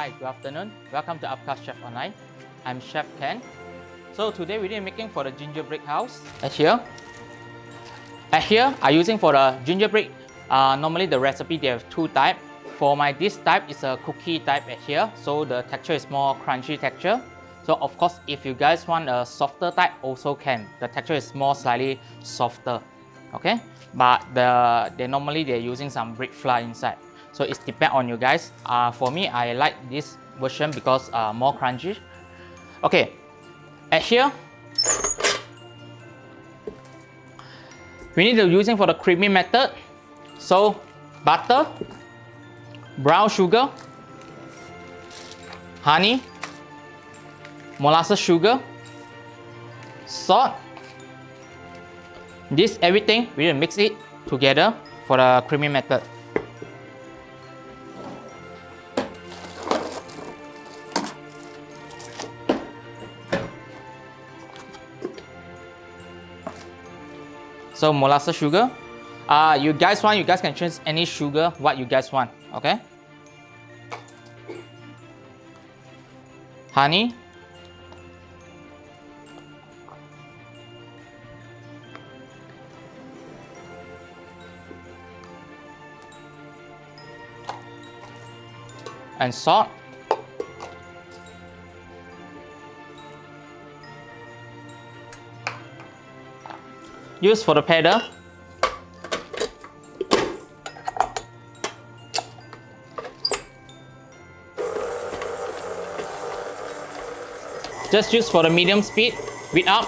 Hi, good afternoon. Welcome to APCA Chef Online. I'm Chef Ken. So today we're making for the gingerbread house. Here I'm using for the gingerbread. Normally the recipe they have two types. For this type is a cookie type here. So the texture is more crunchy texture. So of course if you guys want a softer type also can. The texture is more slightly softer. Okay, but they're using some bread flour inside. So it depends on you guys. For me, I like this version because more crunchy. Okay, here we need to using for the creamy method. So butter, brown sugar, honey, molasses sugar, salt. This everything we will mix it together for the creamy method. So molasses sugar. You guys can change any sugar what you guys want. Okay. Honey. And salt. Use for the pedal. Just use for the medium speed, beat up.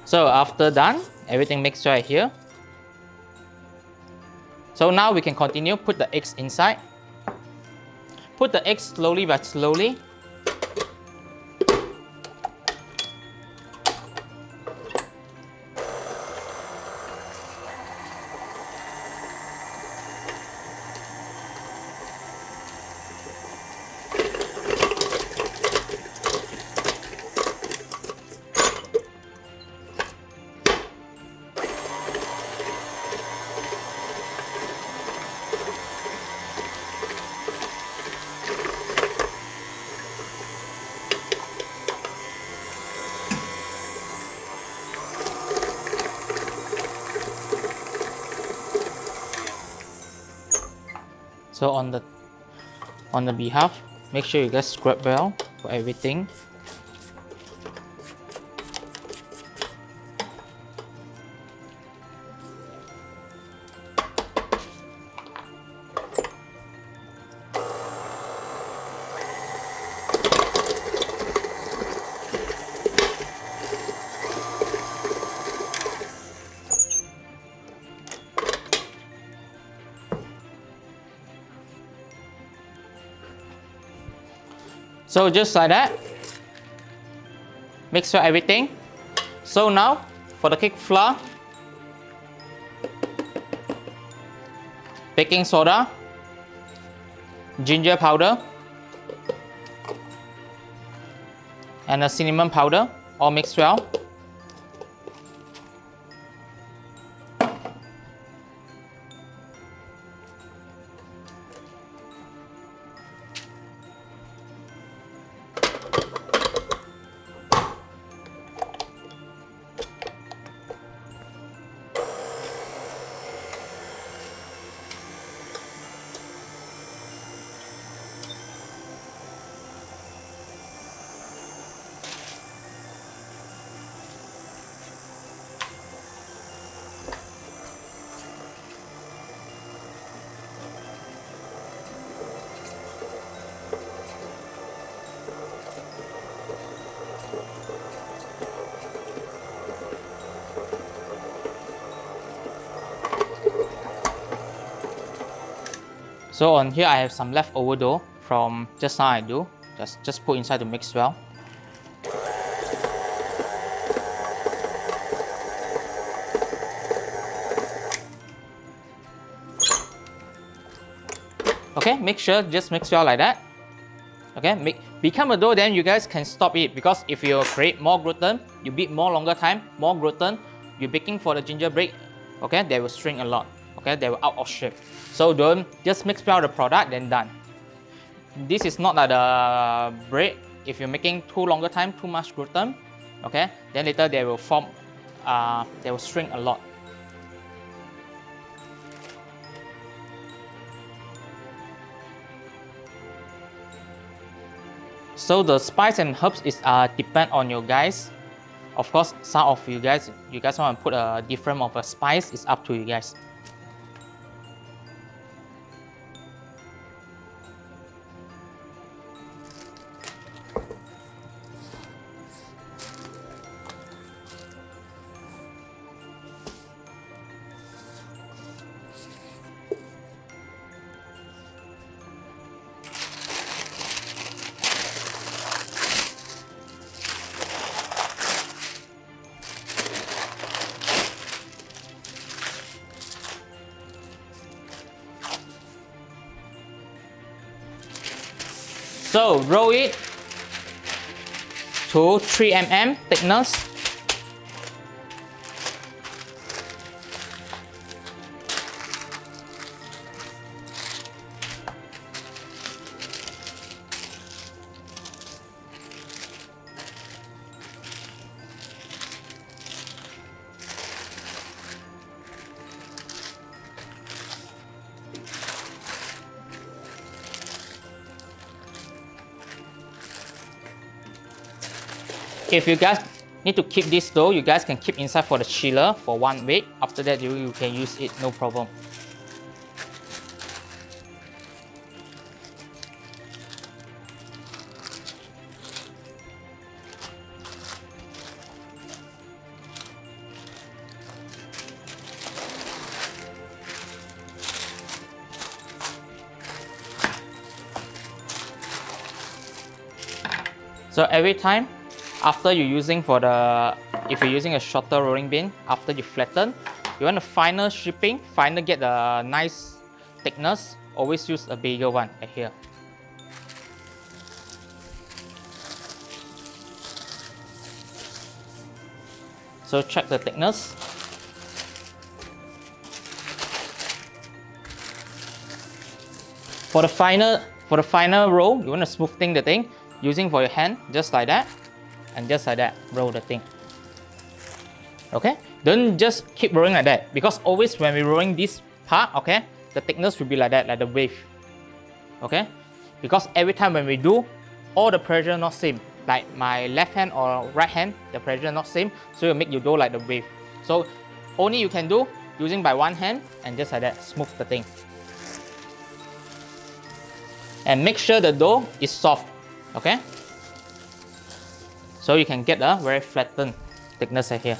So after done, everything mixed right here. So now we can continue, put the eggs inside. Put the eggs slowly but slowly. So on the behalf, make sure you guys scrub well for everything. So just like that, mix for everything. So now for the cake flour, baking soda, ginger powder, and a cinnamon powder, all mixed well. So on here I have some leftover dough from just now I do. Just put inside to mix well. Okay, make sure just mix well like that. Okay, become a dough, then you guys can stop it, because if you create more gluten, you beat more longer time, more gluten, you're baking for the gingerbread, okay, they will shrink a lot, okay, they will out of shape. So don't just mix well the product, then done. This is not like the bread. If you're making too longer time, too much gluten, okay, then later they will form, they will shrink a lot. So the spice and herbs is depend on you guys. Of course, some of you guys want to put a different of a spice, it's up to you guys. So roll it to 3 mm thickness. If you guys need to keep this dough, you guys can keep inside for the chiller for 1 week. After that, you can use it, no problem. So every time after you're using for the, if you're using a shorter rolling bin, after you flatten, you want to final shipping, final get the nice thickness, always use a bigger one like here. So check the thickness. For the final roll, you want to smoothing the thing using for your hand, just like that. And just like that, roll the thing. Okay, don't just keep rolling like that, because always when we're rolling this part, okay, the thickness will be like that, like the wave. Okay, because every time when we do, all the pressure not same. Like my left hand or right hand, the pressure not same, so you make your dough like the wave. So only you can do using by one hand and just like that, smooth the thing. And make sure the dough is soft. Okay. So you can get a very flattened thickness right here.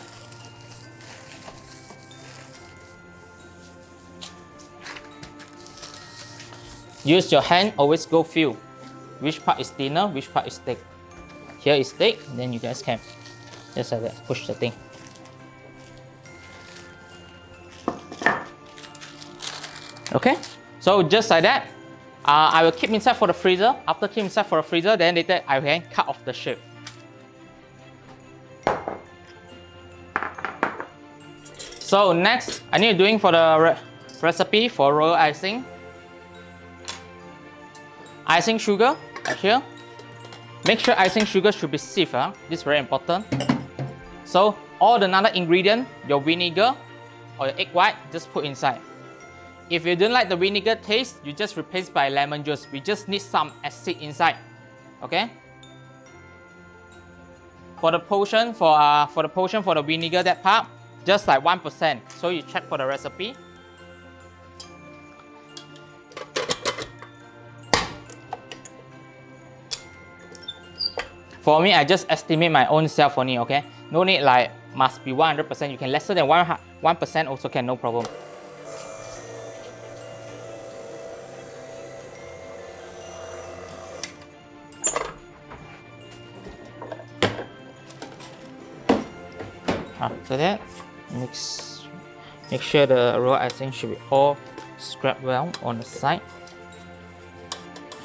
Use your hand, always go feel which part is thinner, which part is thick. Here is thick, then you guys can just like that, push the thing. Okay, so just like that, I will keep inside for the freezer. After keep inside for the freezer, then later I can cut off the shape. So next, I need doing for the recipe for royal icing. Icing sugar right here. Make sure icing sugar should be stiff. This is very important. So all the other ingredient, your vinegar or your egg white, just put inside. If you don't like the vinegar taste, you just replace by lemon juice. We just need some acid inside. Okay. For the portion for the vinegar, that part, just like 1%. So you check for the recipe. For me, I just estimate my own self only, okay? No need like must be 100%. You can lesser than 1% also can, no problem. After that, make sure the raw icing should be all scraped well on the side.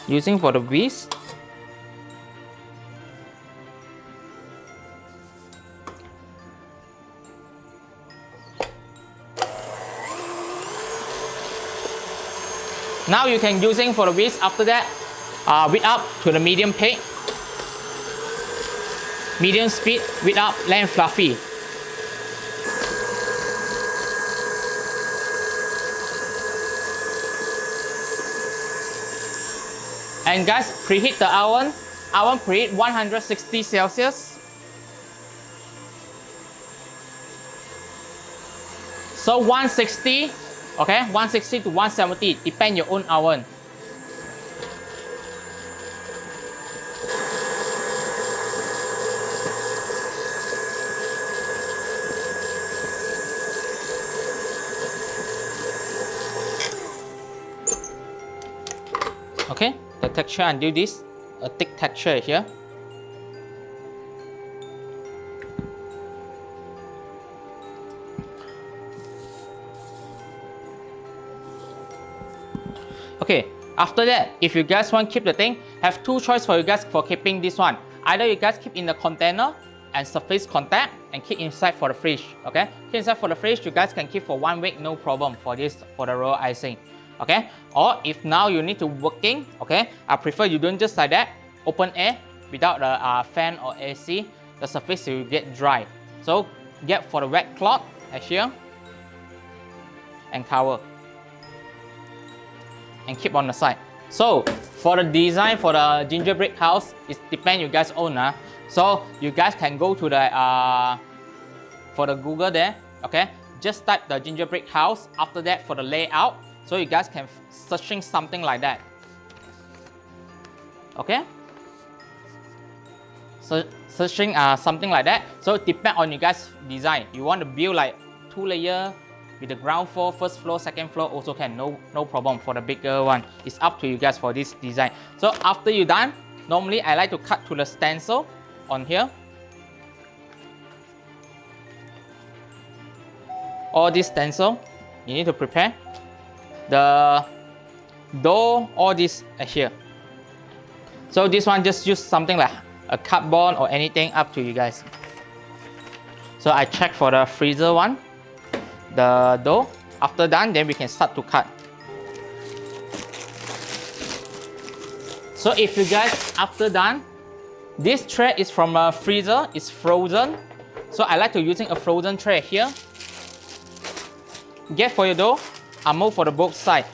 Using for the whisk. Now you can using for the whisk. After that, whip up to the medium peak, medium speed, whip up, let it fluffy. And guys, preheat the oven. Oven preheat 160 Celsius. So 160. Okay, 160 to 170, depend your own oven. Okay, the texture undo this, a thick texture here. Okay, after that, if you guys want to keep the thing, have two choices for you guys for keeping this one. Either you guys keep in the container and surface contact and keep inside for the fridge. Okay, keep inside for the fridge, you guys can keep for 1 week, no problem for this, for the raw icing. Okay, or if now you need to working, okay, I prefer you don't just like that, open air without the fan or AC, the surface will get dry. So get for the wet cloth as here and cover. And keep on the side. So for the design for the gingerbread house, it depends you guys own. So you guys can go to the for the Google there. Okay, just type the gingerbread house. After that, for the layout, so you guys can searching something like that. Okay, so searching something like that. So it depends on you guys design. You want to build like 2 layer with the ground floor, first floor, second floor also can, no problem for the bigger one. It's up to you guys for this design. So after you're done, normally I like to cut to the stencil on here. All this stencil, you need to prepare. The dough, all this here. So this one just use something like a cardboard or anything, up to you guys. So I check for the freezer one. The dough. After done, then we can start to cut. So if you guys after done, this tray is from a freezer, it's frozen. So I like to using a frozen tray here. Get for your dough, I move for the both side.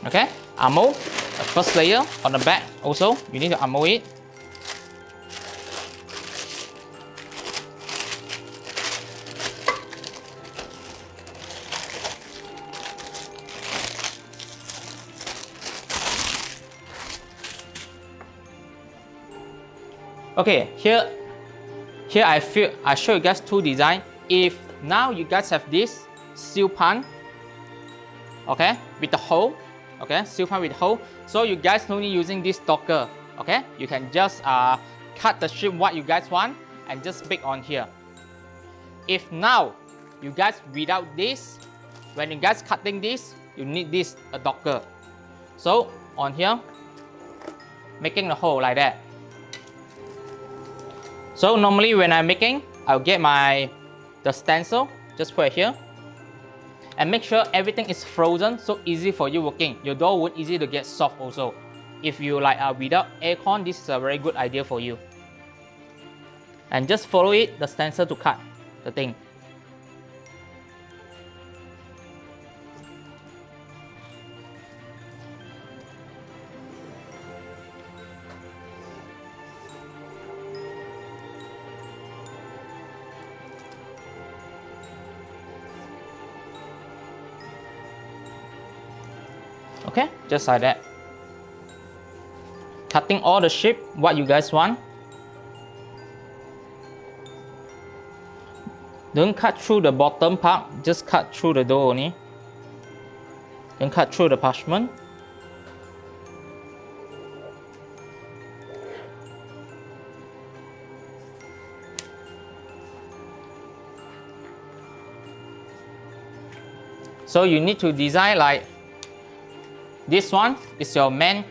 Okay, I move the first layer on the back also, you need to unmold it. Okay, here I show you guys two design. If now you guys have this seal pan, okay, with the hole, okay, seal pan with hole, so you guys no need using this docker, okay, you can just cut the shape what you guys want and just bake on here. If now you guys without this, when you guys cutting this, you need this a docker. So on here, making the hole like that. So normally when I'm making, I'll get the stencil, just put it here. And make sure everything is frozen, so easy for you working. Your dough would easy to get soft also. If you like without aircon, this is a very good idea for you. And just follow it, the stencil to cut the thing. Okay, just like that. Cutting all the shape what you guys want. Don't cut through the bottom part, just cut through the dough only. Don't cut through the parchment. So you need to design like this one is your main,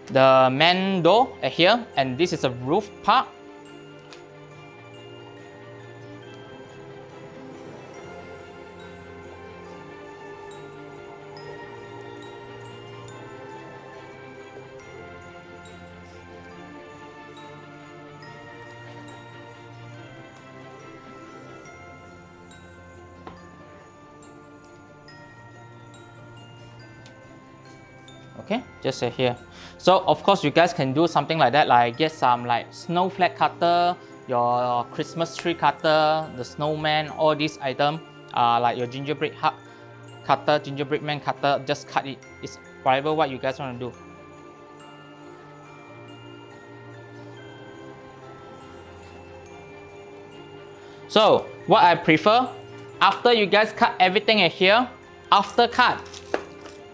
the main door here, and this is a roof part. Okay, just here. So of course you guys can do something like that, like get some like snowflake cutter, your Christmas tree cutter, the snowman, all these items, like your gingerbread cutter, gingerbread man cutter, just cut it. It's whatever what you guys want to do. So what I prefer, after you guys cut everything here, after cut,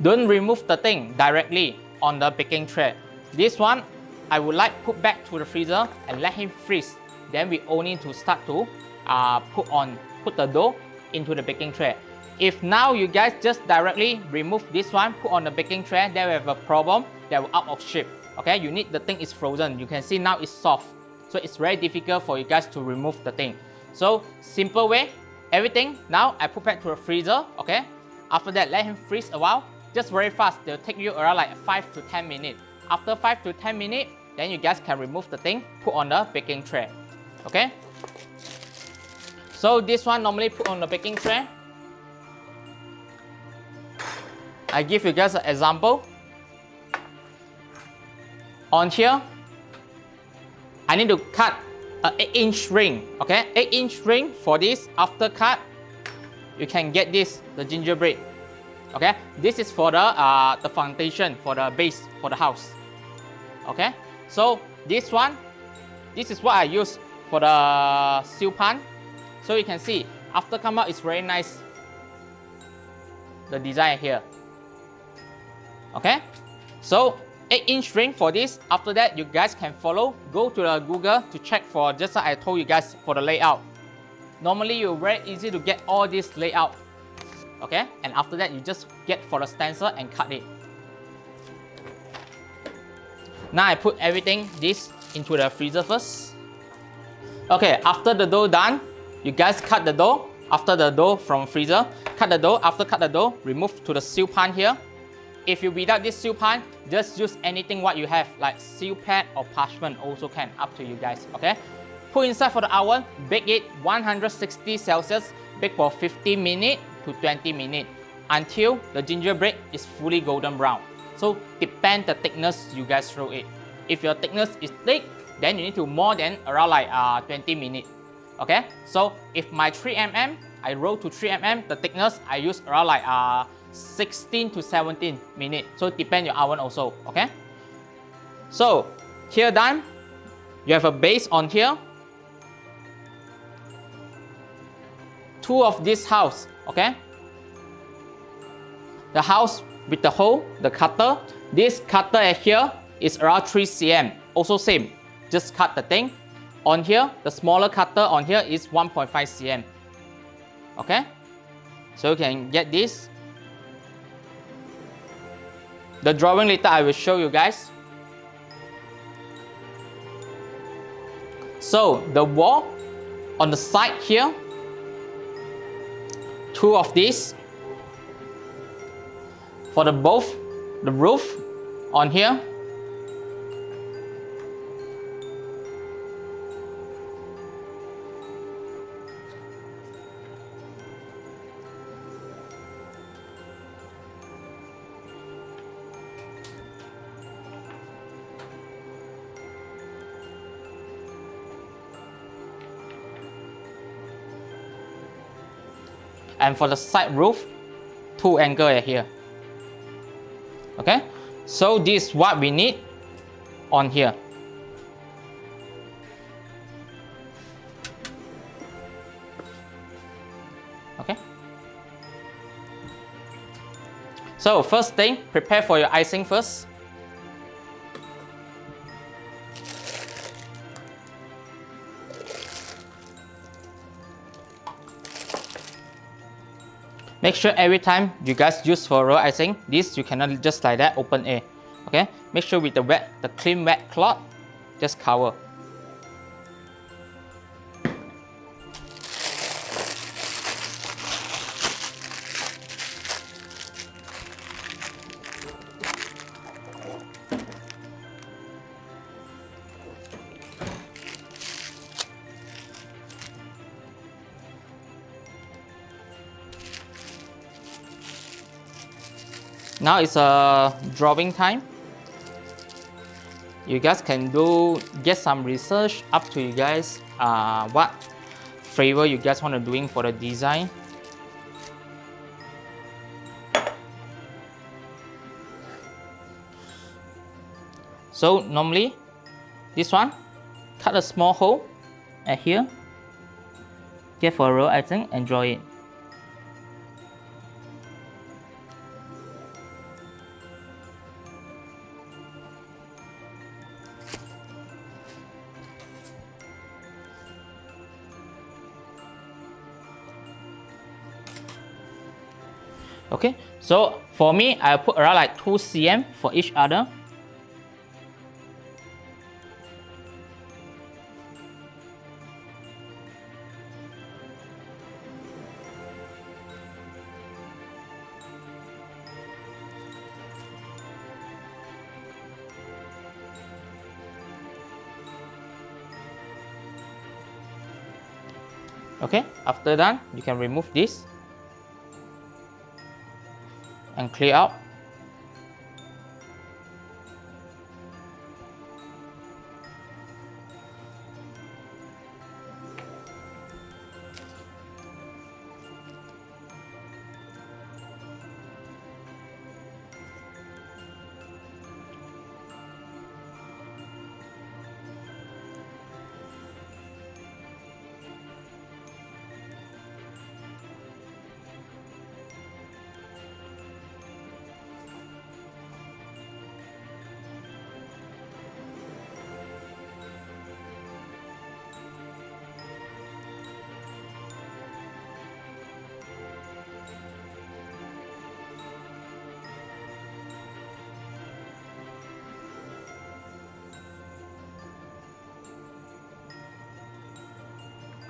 don't remove the thing directly on the baking tray. This one, I would like put back to the freezer and let him freeze. Then we only need to start to put the dough into the baking tray. If now you guys just directly remove this one, put on the baking tray, then we have a problem that will out of shape. Okay, you need the thing is frozen. You can see now it's soft. So it's very difficult for you guys to remove the thing. So simple way, everything now I put back to the freezer. Okay, after that let him freeze a while. Just very fast, they'll take you around like 5 to 10 minutes. After 5 to 10 minutes, then you guys can remove the thing, put on the baking tray. Okay? So this one normally put on the baking tray. I give you guys an example. On here, I need to cut an 8-inch ring. Okay? 8-inch ring for this. After cut, you can get this, the gingerbread. Okay, this is for the foundation, for the base, for the house. Okay, so this one, this is what I use for the seal pan. So you can see, after come out, it's very nice. The design here. Okay, so 8-inch ring for this. After that, you guys can follow. Go to the Google to check for, just like I told you guys, for the layout. Normally, you're very easy to get all this layout. Okay, and after that you just get for the stencil and cut it. Now I put everything this into the freezer first. Okay, after the dough done, you guys cut the dough. After the dough from freezer, cut the dough. After cut the dough, remove to the seal pan here. If you without this seal pan, just use anything what you have, like seal pad or parchment also can, up to you guys. Okay, put inside for the oven, bake it 160 Celsius, bake for 15 minutes to 20 minutes until the gingerbread is fully golden brown. So depend the thickness you guys throw it. If your thickness is thick, then you need to more than around like 20 minutes. Okay, so if my 3 mm, I roll to 3 mm, the thickness I use around like 16 to 17 minutes. So depend your oven also. Okay, so here done, you have a base on here. Two of this house. Okay, the house with the hole, the cutter. This cutter here is around 3 cm. Also same, just cut the thing. On here, the smaller cutter on here is 1.5 cm. Okay, so you can get this. The drawing later I will show you guys. So the wall on the side here, two of these. For the roof on here. And for the side roof, 2 angle here. Okay, so this is what we need on here. Okay, so first thing, prepare for your icing first. Make sure every time you guys use for roll icing, this you cannot just like that open air. Okay, make sure with the clean wet cloth, just cover. Now it's a drawing time. You guys can get some research up to you guys what flavor you guys want to doing for the design. So normally this one, cut a small hole at here, get for a roll icing and draw it. Okay, so for me, I put around like 2 cm for each other. Okay, after that, you can remove this and clear out.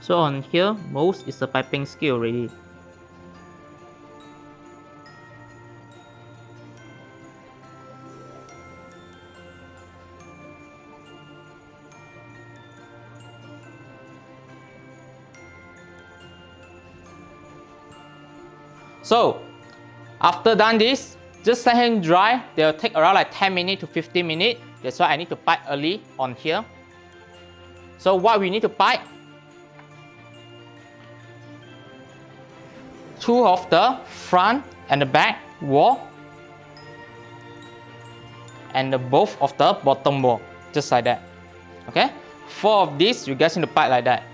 So on here, most is the piping skill already. So after done this, just let him dry. They'll take around like 10 minutes to 15 minutes. That's why I need to pipe early on here. So what we need to pipe, 2 of the front and the back wall, and both of the bottom wall, just like that. Okay, 4 of these you guys need to pipe like that.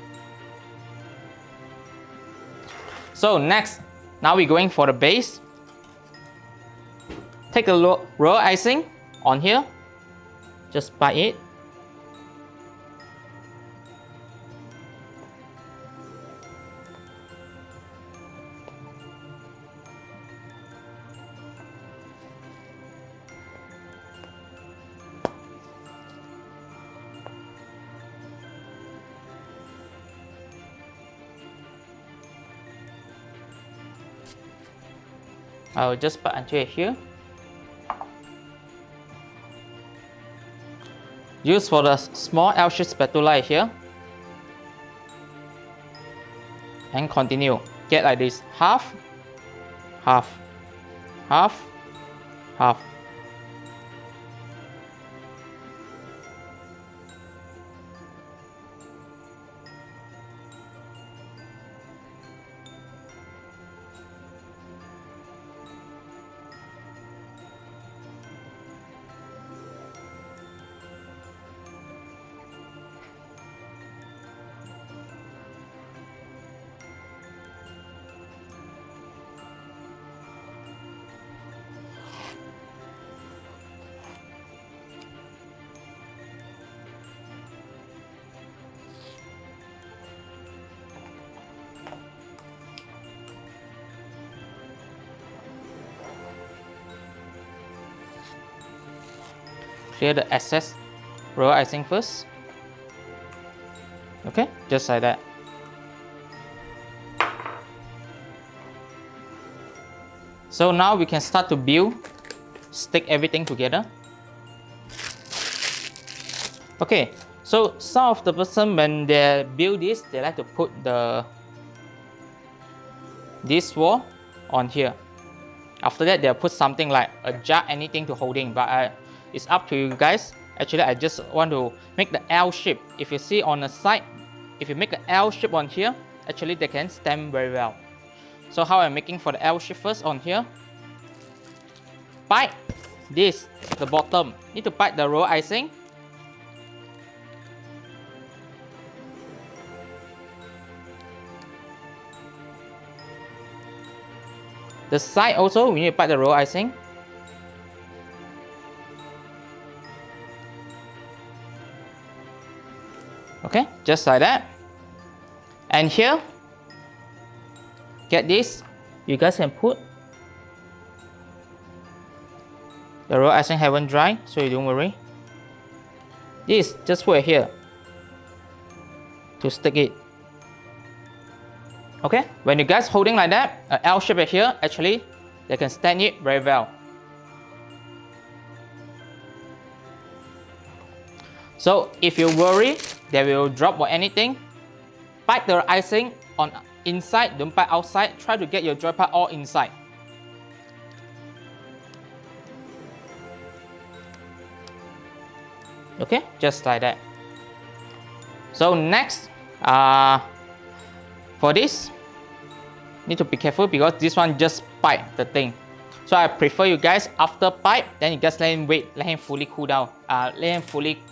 So next, now we're going for the base. Take a roll icing on here, just pipe it. I'll just put until here. Use for the small L-shaped spatula here. And continue. Get like this. Half, half, half, half. clear the excess royal icing first. Okay, just like that. So now we can start to build, stick everything together. Okay, so some of the person when they build this, they like to put this wall on here. After that, they'll put something like a jar, anything to holding. But it's up to you guys. Actually, I just want to make the L shape. If you see on the side, if you make an L shape on here, actually they can stand very well. So how I'm making for the L shape first on here? Bite this, the bottom. Need to bite the royal icing. The side also, we need to bite the royal icing. Okay, just like that. And here, get this, you guys can put the royal icing haven't dry, so you don't worry. This, just put it here to stick it. Okay, when you guys holding like that, an L shape here, actually, they can stand it very well. So if you worry they will drop or anything, bite the icing on inside, don't bite outside. Try to get your dry part all inside. Okay, just like that. So next, for this, need to be careful because this one just bite the thing. So I prefer you guys after bite, then you guys let him wait, let him fully cool down, let him fully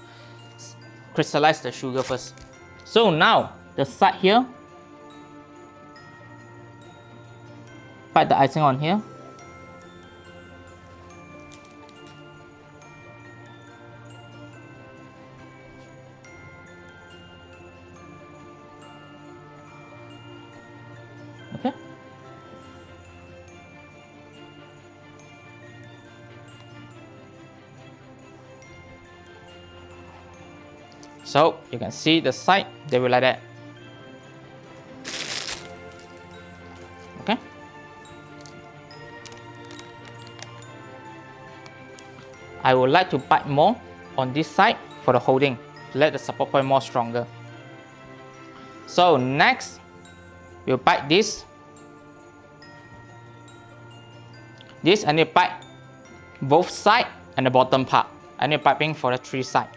crystallize the sugar first. So now the side here, bite the icing on here. Okay. So you can see the side, they will like that. Okay. I would like to bite more on this side for the holding to let the support point more stronger. So next, we'll bite this. This I need to bite both sides and the bottom part. I need piping for the 3 sides.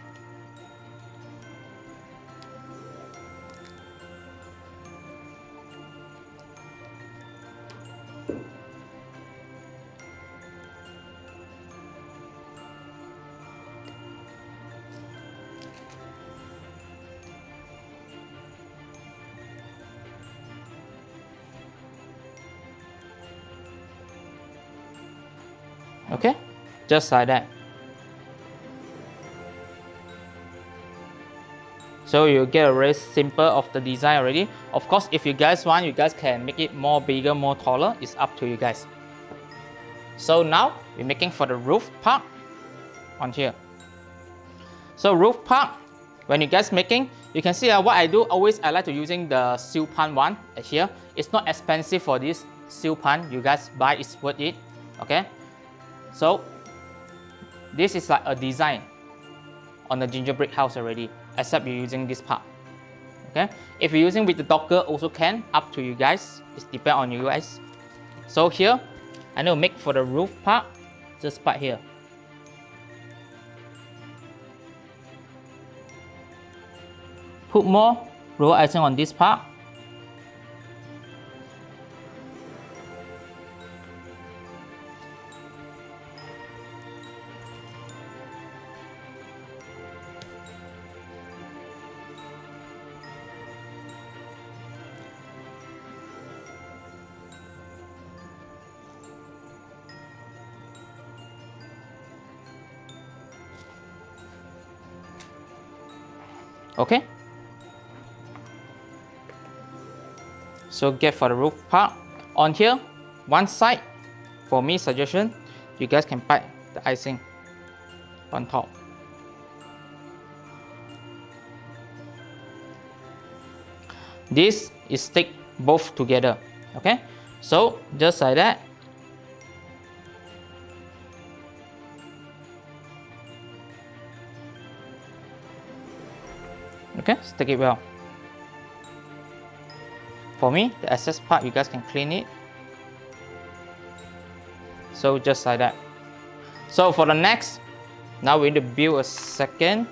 Okay, just like that. So you get a very simple of the design already. Of course, if you guys want, you guys can make it more bigger, more taller. It's up to you guys. So now we're making for the roof part on here. So roof part, when you guys making, you can see what I do. Always I like to using the seal pan one here. It's not expensive for this seal pan. You guys buy, it's worth it. Okay. So this is like a design on the gingerbread house already, except you're using this part. Okay, if you're using with the docker also can, up to you guys. It depends on you guys. So here, I need to make for the roof part, just part here. Put more royal icing on this part. Okay, so get for the roof part on here, one side. For me, suggestion, you guys can bite the icing on top. this is stick both together. Okay, so just like that. Okay, stick it well. For me, the excess part, you guys can clean it. So just like that. So for the next, now we need to build a second.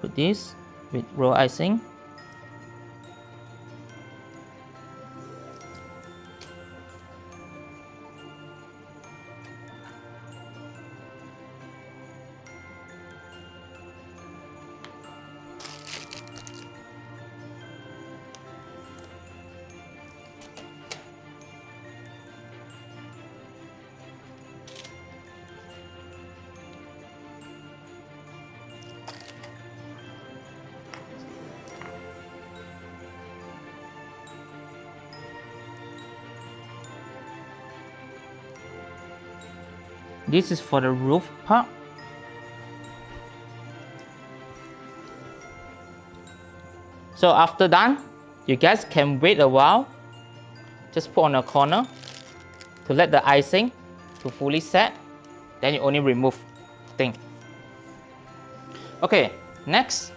Put this with raw icing. This is for the roof part. So after done, you guys can wait a while. Just put on a corner to let the icing to fully set. Then you only remove thing. Okay, next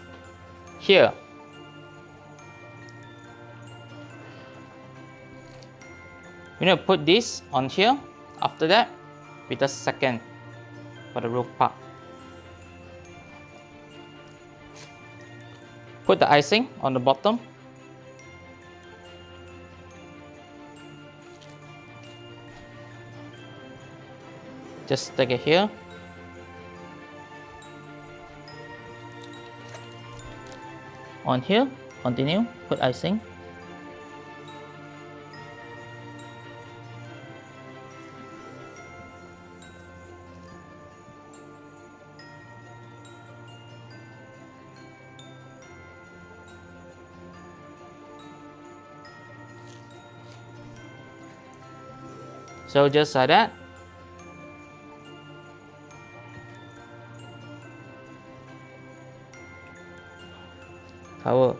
here. We need to put this on here. After that, with a second for the roof part. Put the icing on the bottom. Just stick it here. On here, continue, put icing. So just like that. Cover.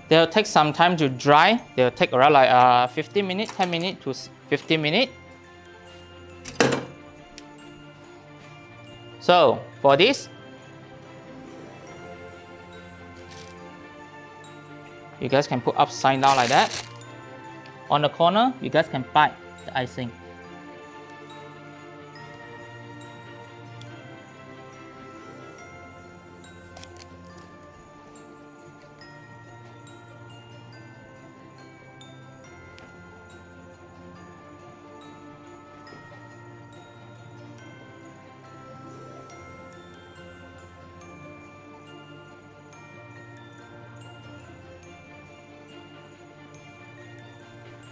They'll take some time to dry. They'll take around like 15 minutes, 10 minutes to 15 minutes. So for this, you guys can put upside down like that. On the corner, you guys can bite the icing.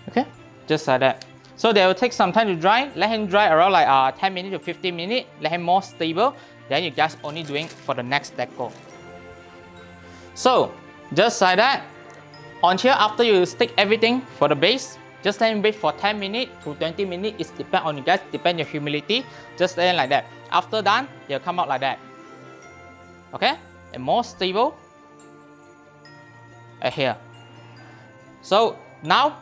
Okay, just like that. So they will take some time to dry. Let him dry around like 10 minutes to 15 minutes. Let him more stable. Then you guys only doing for the next deco. So just like that. On here, after you stick everything for the base, just let him wait for 10 minutes to 20 minutes. It depends on you guys, depend your humidity. Just let him like that. After done, they'll come out like that. Okay, and more stable here. So now,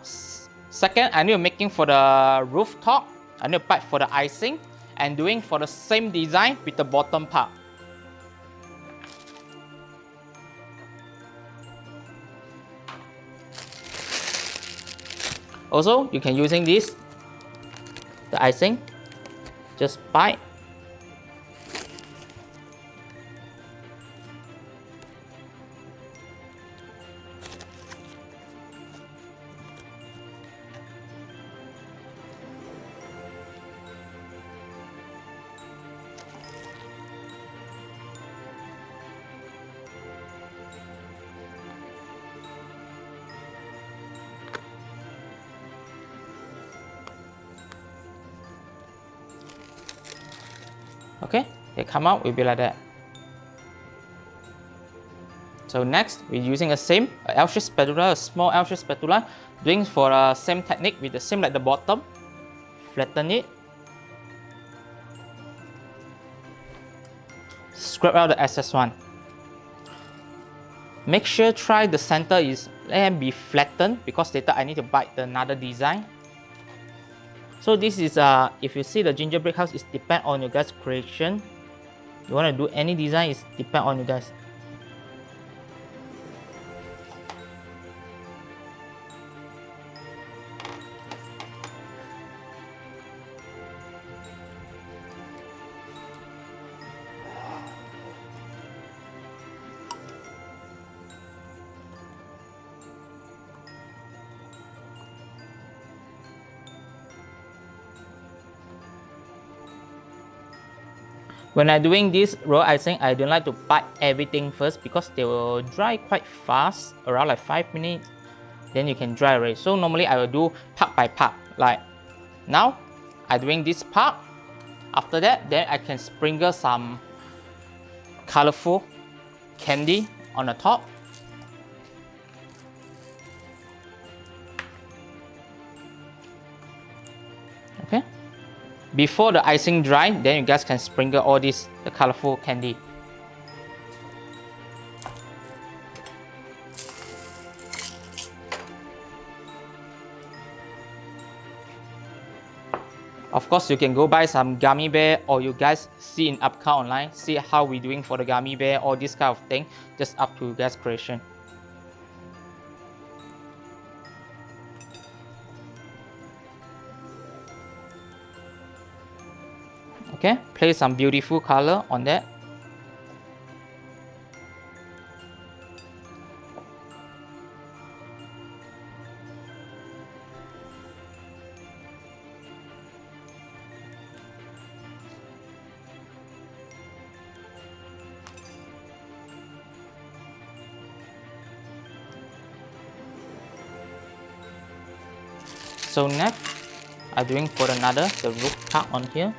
second, I need making for the rooftop. I need to pipe for the icing and doing for the same design with the bottom part. Also, you can using this, the icing, just pipe. Okay, they come out will be like that. So next, we're using the same L-shaped spatula, a small L-shaped spatula, doing for the same technique with the same like the bottom. Flatten it. Scrape out the excess one. Make sure try the center is let be flattened because later I need to bite another design. So this is if you see the gingerbread house, it depend on your guys' creation. You want to do any design, it depend on you guys. When I'm doing this roll icing, I don't like to bite everything first because they will dry quite fast, around like 5 minutes. Then you can dry already. So normally I will do part by part. Like now, I'm doing this part. After that, then I can sprinkle some colorful candy on the top. Okay. Before the icing dry, then you guys can sprinkle all this, the colorful candy. Of course, you can go buy some gummy bear, or you guys see in APCA online, see how we're doing for the gummy bear or this kind of thing. Just up to you guys' creation. Okay, place some beautiful color on that. So next, I'm doing for the roof part on here.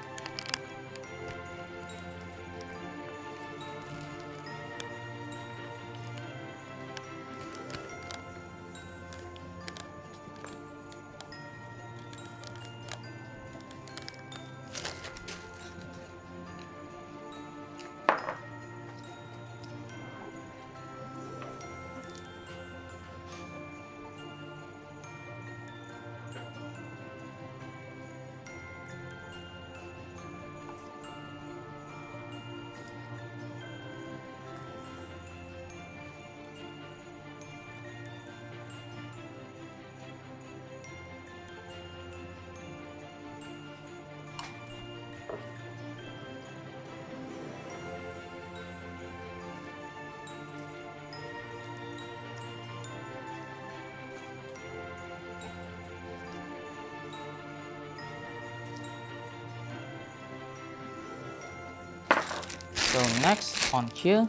So next on here,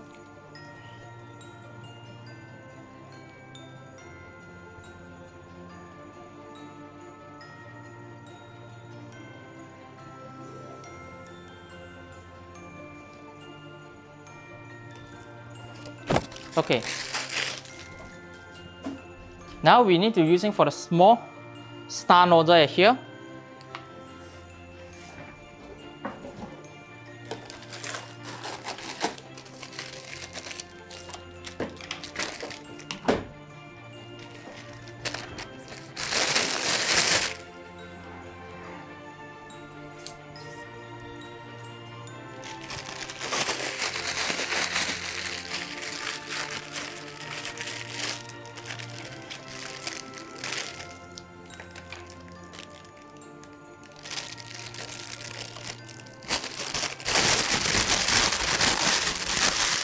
okay. Now we need to using for the small star nozzle here.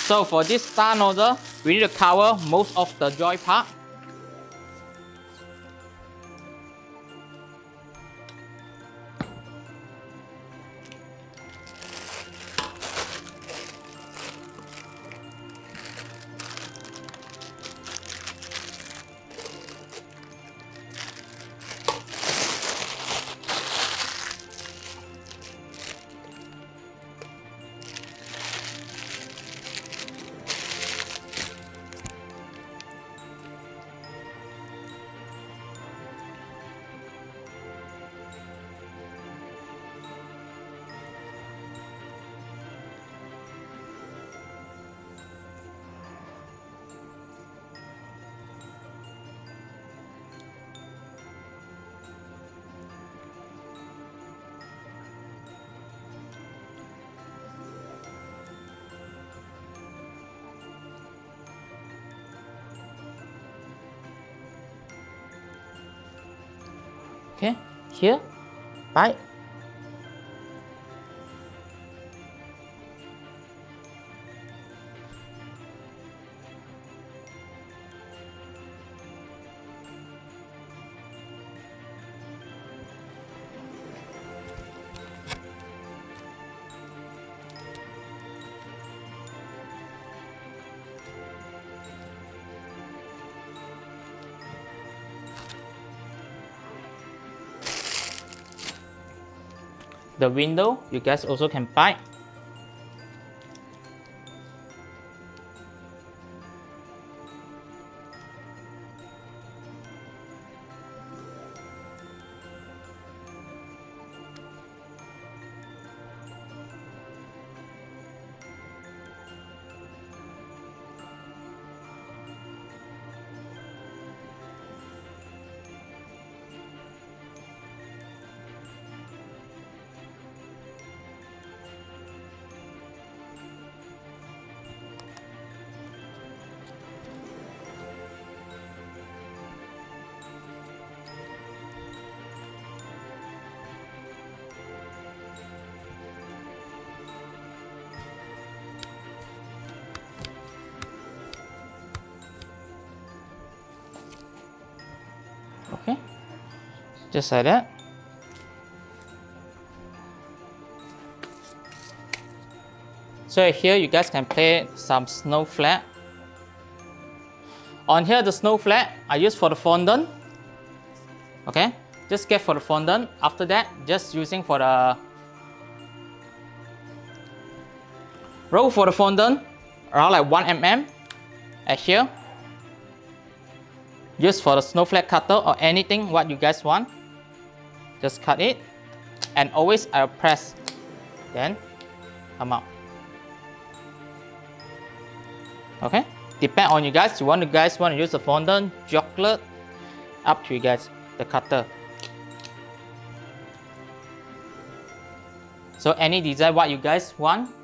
So for this star nozzle, we need to cover most of the joy part. Okay, here, bite. The window, you guys also can bite. Okay, just like that. So here you guys can play some snowflake. On here the snowflake I use for the fondant. Okay, just get for the fondant. After that, just using for the roll for the fondant around like 1 mm at here. Use for the snowflake cutter or anything what you guys want. Just cut it, and always I'll press, then come out. Okay, depend on you guys. You guys want to use the fondant, chocolate, up to you guys. The cutter. So any design what you guys want.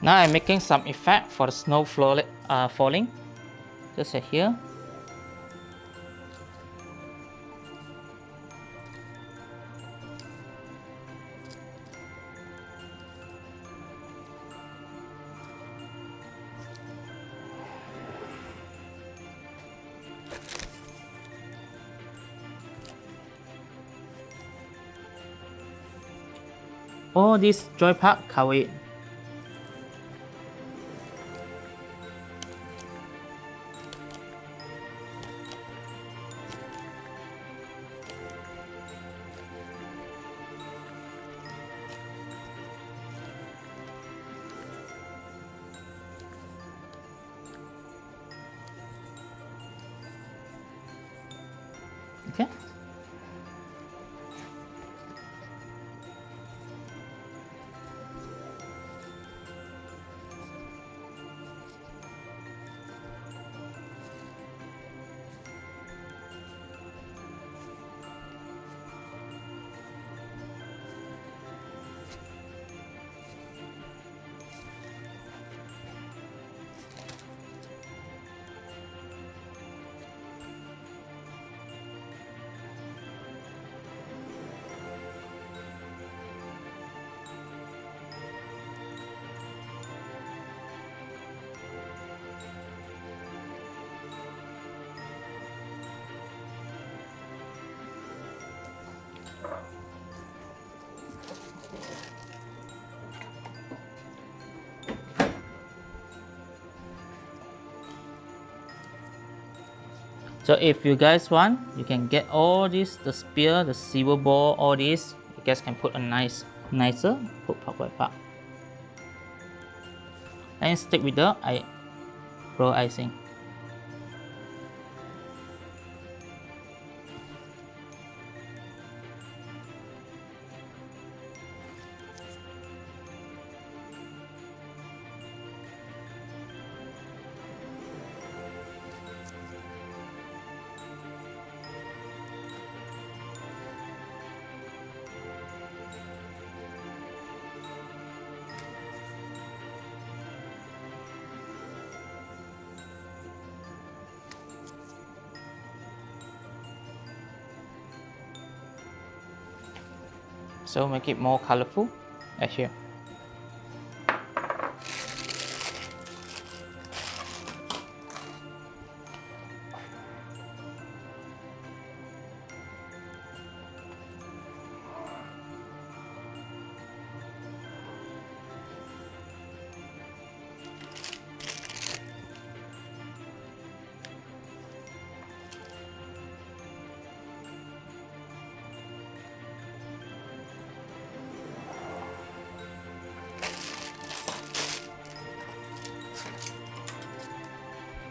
Now I'm making some effect for the snow falling. Just here. All this joy part cover it. Okay. So if you guys want, you can get all this, the spear, the silver ball, all this. You guys can put a nicer, put part by part. And stick with the roll icing. So make it more colorful as here.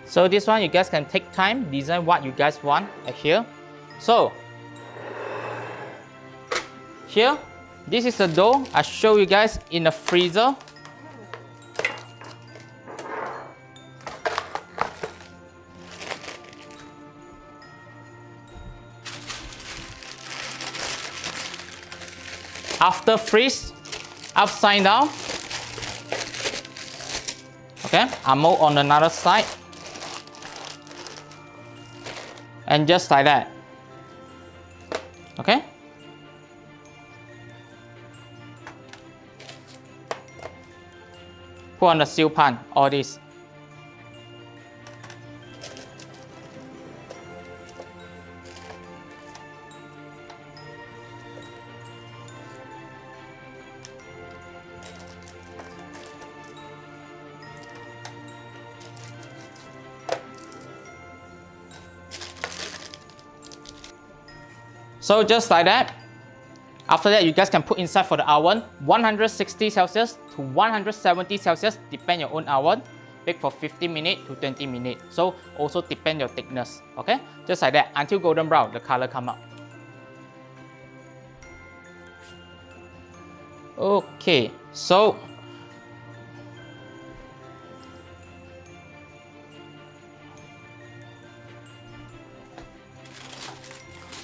So this one you guys can take time, design what you guys want here. So here, this is the dough I show you guys in the freezer. After freeze, upside down. Okay, I mold on another side. And just like that. Okay. Put on the seal pan, all this. So just like that. After that, you guys can put inside for the oven, 160 Celsius to 170 Celsius, depend your own oven. Bake for 15 minutes to 20 minutes. So also depend your thickness. Okay, just like that until golden brown, the color come up. Okay, so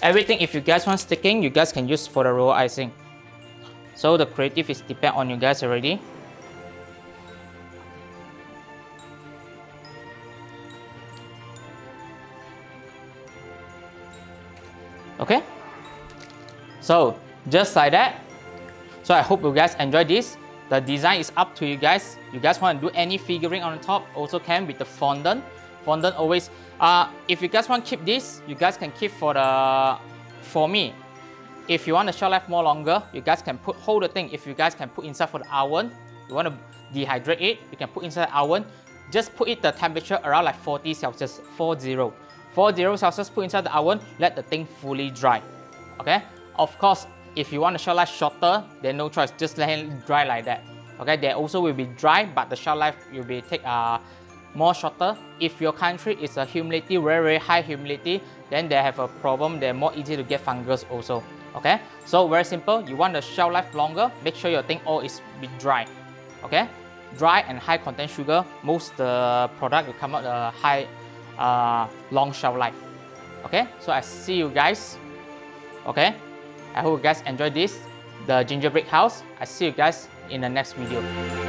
everything, if you guys want sticking, you guys can use for the roll icing. So the creative is depend on you guys already. Okay, so just like that. So I hope you guys enjoy this. The design is up to you guys. You guys want to do any figuring on the top, also can with the fondant. Fondant always, if you guys want to keep this, you guys can keep for me. If you want the shelf life more longer, you guys can hold the thing. If you guys can put inside for the oven, you want to dehydrate it, you can put inside the oven. Just put it the temperature around like 40 Celsius, 40 Celsius, put inside the oven, let the thing fully dry. Okay, of course, if you want the shelf life shorter, then no choice, just let it dry like that. Okay, they also will be dry, but the shelf life will be more shorter. If your country is a humidity, very high humidity, then they have a problem, they're more easy to get fungus also. Okay, so very simple, you want the shelf life longer, make sure your thing all is be dry. Okay, dry and high content sugar, most the product will come out the high long shelf life. Okay, so I see you guys. Okay, I hope you guys enjoy this, the gingerbread house. I see you guys in the next video.